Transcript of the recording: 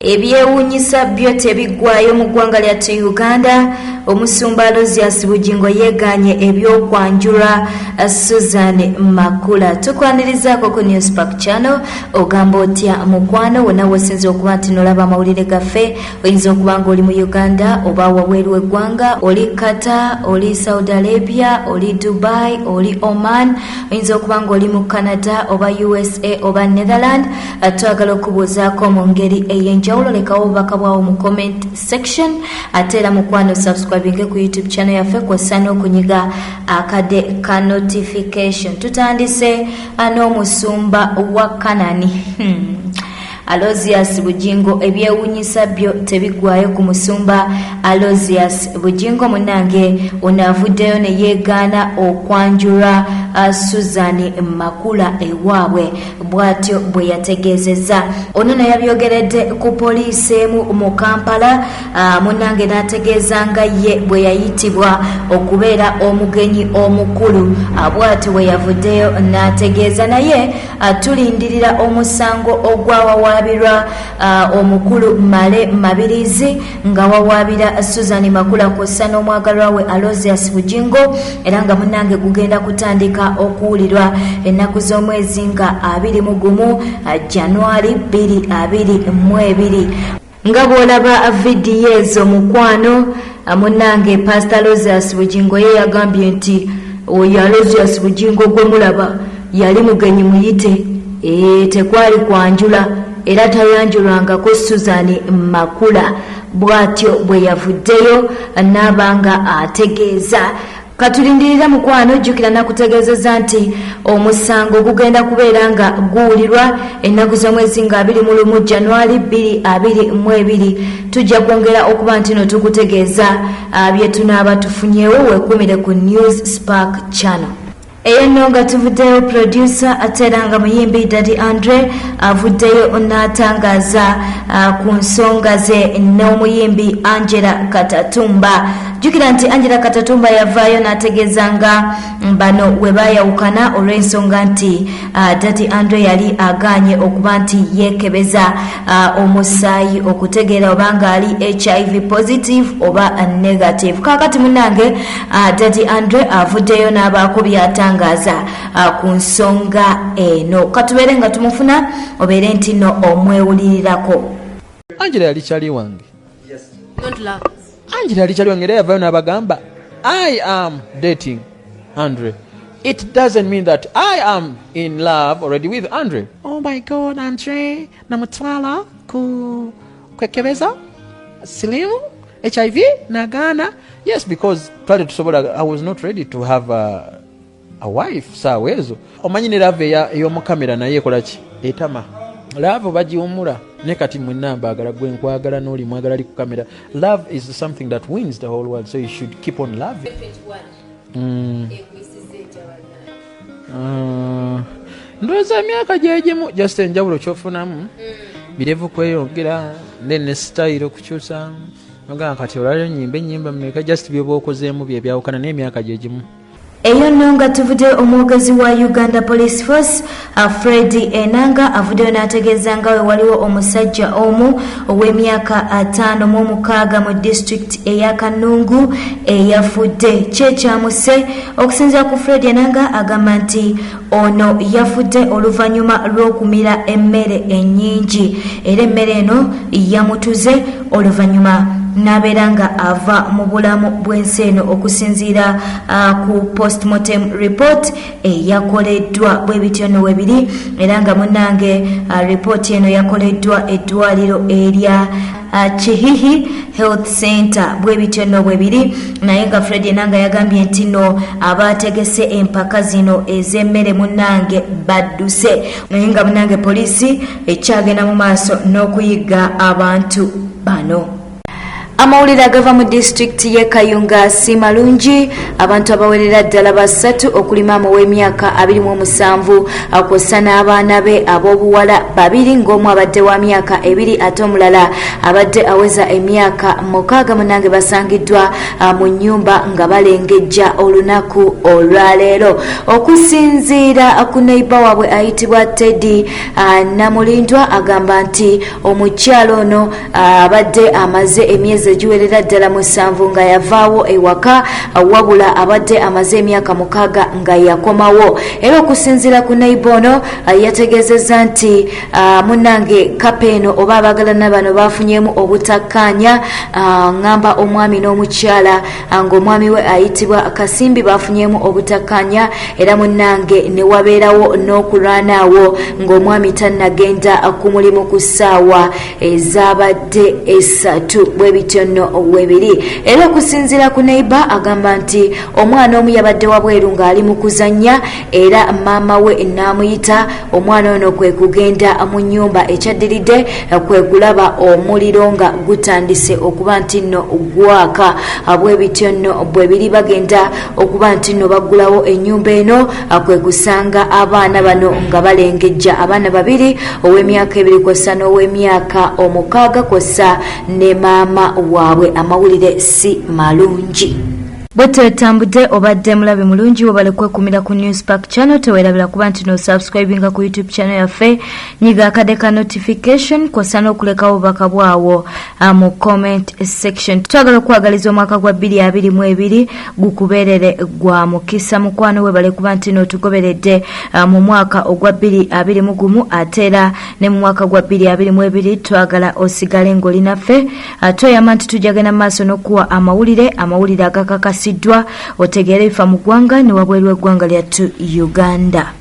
Ebyewuunyisa byo tebiggwaayo mu ggwanga lyattu Uganda. Omusumba Alozias Bujingo yeeganye ebyokwanjula Suzan Makula. Tukwanirizaako ku News Park Channel. Ogamba otya mukwano wonna weesinza okuba nti nolaba amawulire gaffe, oyinza okuba nga oli mu Uganda oba wabweru w'eggwanga, oli Qatar, oli Saudi Arabia, oli Dubai, oli Oman, oyinza okuba nga oli mu Canada oba USA oba Netherland. Twagala okubuuzaako mu ngeri ey'enjawulo. Lekawo obubaka bwawo mu comment section. Ate era mukwano subscribe ku YouTube channel yaffe kw'ossa n'okunyiga akade ka notification. Tutandise n'omusumba wa Kanani. Alozias Bujingo, ebyewuunyisa byo tebiggwaayo ku musumba Alozias Bujingo. Munnange onaavuddeyo ne yeegaana okwanjula Suzan Makula ewaabwe, bw'atyo bwe yategeezezza. Ono naye yabyogeredde ku poliisi emu mu Kampala. Munnange n'ategeeza nga ye bwe yayitibwa okubeera omugenyi omukulu, bw'atyo bwe yavuddeyo n'ategeeza. Naye tulindirira omusango ogwawawabirwa omukulu Male Mabirizi nga wawabira Suzan Makula kw'ossa n'omwagalwa we Alozias Bujingo, era nga munnange gugenda kutandika okuwulirwa ennaku z'omwezi nga 21 Januari 2022. Nga bw'olaba vidiyo ezo mukwano, munnange Pastor Alozias Bujingo ye yagambye nti oyo Alozias Bujingo gwe mulaba yali mugenyi muyite, tekwali kwanjula era tayanjulwangako Suzan Makula. Bw'atyo bwe yavuddeyo n'abanga ategeeza. Katulindirira mukwano, jjukira nakutegeezezza nti omusango gugenda kubeera nga guwulirwa ennaku z'omwezi nga 21 Januari 2022. Tujja kwongera okuba nti no tukutegeeza bye tunaaba tufunyeewo. Weekumire ku News Park Channel. Eyo nga tuvuddeyo producer ate era nga muyimbi Daddy Andre avuddeyo n'atangaza ku nsonga ze n'omuyimbi Angela Katatumba. Jjukira nti Angela Katatumba yavaayo n'ategeeza nga bano we baayawukana olw'ensonga nti Daddy Andre yali aganye okuba nti yeekebeza omusaayi okutegeera oba nga ali HIV positive oba negative. Kaakati munnange Daddy Andre avuddeyo n'abaako by'atangaza ku nsonga eno. Katubeere nga tumufuna obeere nti no omwewulirirako. Angela yali kyali wange. Yes. Don't laugh. Angela yali kyali wange era yavaayo n'abagamba I am dating Andre. It doesn't mean that I am in love already with Andre. Oh my God, Andre namutwala kwekebeza slim HIV nagana. Yes, because I was not ready to have a wife saawa ezo. Omanyi ne love ey'omukamera naye ekola ki? Etama. Love bagiwumula ne kati mwenna mbaagala gwe nkwagala n'oli mwagala ali ku kamera. Love is something that wins the whole world, so you should keep on loving. Ndowooza emyaka gyegimu just enjawulo kyofunamu birevu kweyongera ne style okukyusa. Nogamba kati olwaliro ennyimba mmeka just byoba okozeemu bye byawukana n'emyaka gyegimu. Eyo nga tuvudde omwogezi wa Uganda Police Force Fred Enanga avuddeyo n'ategeeza nga we waliwo omusajja omu ow'emyaka 56 mu district eya Kanungu eyafudde. Kyekyamuse okusinziira ku Fred Enanga agamba nti ono yafudde oluvannyuma lw'okumira emmere ennyingi era emmere eno yamutuze oluvannyuma n'abeera nga ava mu bulamu bw'ensi eno okusinziira ku postmortem report eyakoleddwa bwe bityo no webiri era nga munnange report eno yakoleddwa eddwaliro erya Chihihi Health Center bwe bityo no bwebiri. Naye nga Fred Enanga yagambye nti no abategese empaka zino ez'emmere munnange badduse, naye nga munnange poliisi ekyagenda mu maaso n'okuyigga abantu bano. Amawulire agava mu disitulikiti y'e Kayunga si malungi. Abantu abawerera ddala basatu okuli maama w'emyaka 27 akosa n'abaana be ab'obuwala 2 ng'omu abadde wa myaka 2 ate omulala abadde aweza emyaka 6 munange basangiddwa mu nnyumba nga balengejja olunaku olwaleero. Okusinziira ku neighbor waabwe ayitibwa Teddy Namulindwa agamba nti omukyalo ono abadde amaze emyezi egiwerera ddala 7 nga yavaawo ewaka wabula abadde amaze emyaka 6 nga yakomawo. Era okusinziira ku neighbor ono yategeezezza nti munange kapeeno oba abagalana bano bafunyemu obutakkaanya. Ngamba omwami n'omukyala ng'omwami we ayitibwa Kasimbi bafunyemu obutakkaanya era munange ne wabeerawo n'okulwanaawo ng'omwami tannagenda ku mulimu ku ssaawa ezabadde 3 bwe bityo nno webiri. Era okusinziira ku neighbor agamba nti omwana omu yabadde wabweru ng'ali mu kuzannya era maama we n'amuyita. Omwana ono kwe kugenda mu nnyumba, ekyaddiridde kwe kulaba omuliro nga gutandise okuba nti nno gwaka. Bwe bityo nno bwe biri bagenda okuba nti nno baggulawo ennyumba eno kwe kusanga abaana bano nga balengejja, abaana 2 ow'emyaka 2 kw'ossa n'ow'emyaka 6 kw'ossa ne maama waabwe. Amawulire si malungi. Bwete tambudde obadde mulabe mulungi wabale kwekumira ku News Park channel. Tewerabira kuba nti no subscribinga ku YouTube channel yaffe, nyiga akadeka notification kw'ossa n'okulekawo obubaka bwawo mu comment section. Twagala okwagaliza omwaka gwa 2022 gukubeerere gwa mukisa. Mukwano webale kuba nti n'otugoberedde mu mwaka ogwa 2021 ate era ne mu mwaka gwa 2022 twagala osigale ng'olinaffe. Toyama nti tujagenda mu maaso n'okuwa amawulire agakakasiddwa otegeere bifa mu ggwanga ne wabweru w'eggwanga lyattu Uganda.